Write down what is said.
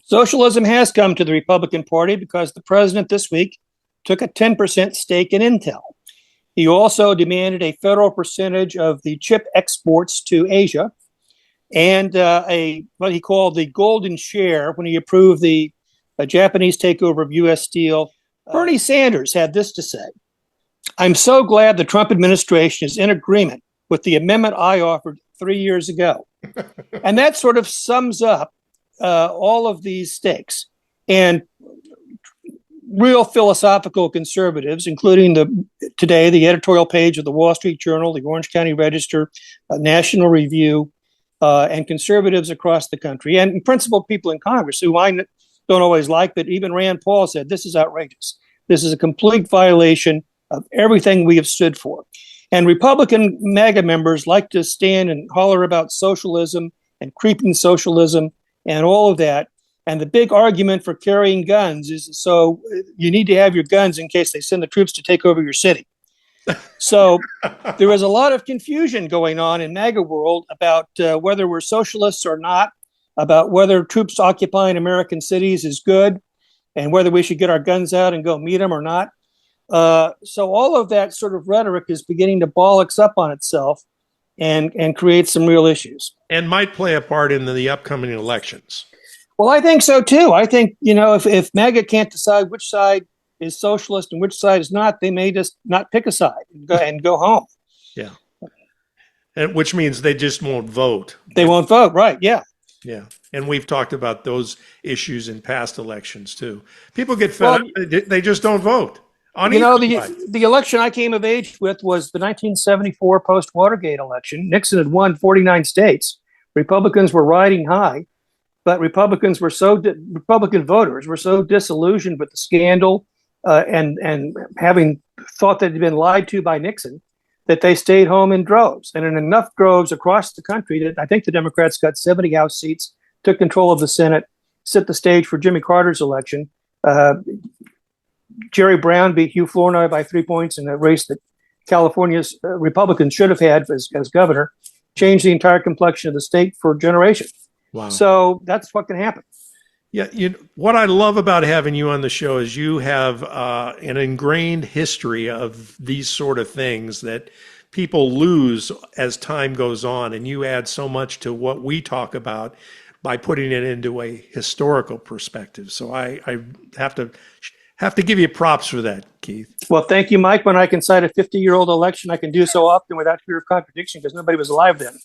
Socialism has come to the Republican Party because the president this week took a 10% stake in Intel. He also demanded a federal percentage of the chip exports to Asia and what he called the golden share when he approved the Japanese takeover of U.S. Steel. Bernie Sanders had this to say: "I'm so glad the Trump administration is in agreement with the amendment I offered 3 years ago." And that sort of sums up all of these stakes. And real philosophical conservatives, including today the editorial page of the Wall Street Journal, the Orange County Register, National Review, and conservatives across the country, and principled people in Congress who I don't always like, but even Rand Paul said, this is outrageous. This is a complete violation of everything we have stood for. And Republican MAGA members like to stand and holler about socialism and creeping socialism and all of that. And the big argument for carrying guns is so you need to have your guns in case they send the troops to take over your city. So there is a lot of confusion going on in MAGA world about whether we're socialists or not, about whether troops occupying American cities is good, and whether we should get our guns out and go meet them or not. So all of that sort of rhetoric is beginning to bollocks up on itself and create some real issues. And might play a part in the upcoming elections. Well, I think so, too. I think, if MAGA can't decide which side is socialist and which side is not, they may just not pick a side and go home. Yeah. And which means they just won't vote. They won't vote, right, yeah. Yeah. And we've talked about those issues in past elections, too. People get fed up. They just don't vote. The election I came of age with was the 1974 post-Watergate election. Nixon had won 49 states. Republicans were riding high, but Republican voters were so disillusioned with the scandal and having thought that they'd been lied to by Nixon that they stayed home in droves. And in enough droves across the country that I think the Democrats got 70 House seats, took control of the Senate, set the stage for Jimmy Carter's election. Jerry Brown beat Hugh Flournoy by 3 points in a race that California's Republicans should have had as governor, changed the entire complexion of the state for a generation. Wow. So that's what can happen. Yeah, what I love about having you on the show is you have an ingrained history of these sort of things that people lose as time goes on, and you add so much to what we talk about by putting it into a historical perspective. So I have to give you props for that, Keith. Well, thank you, Mike. When I can cite a 50-year-old election, I can do so often without fear of contradiction because nobody was alive then.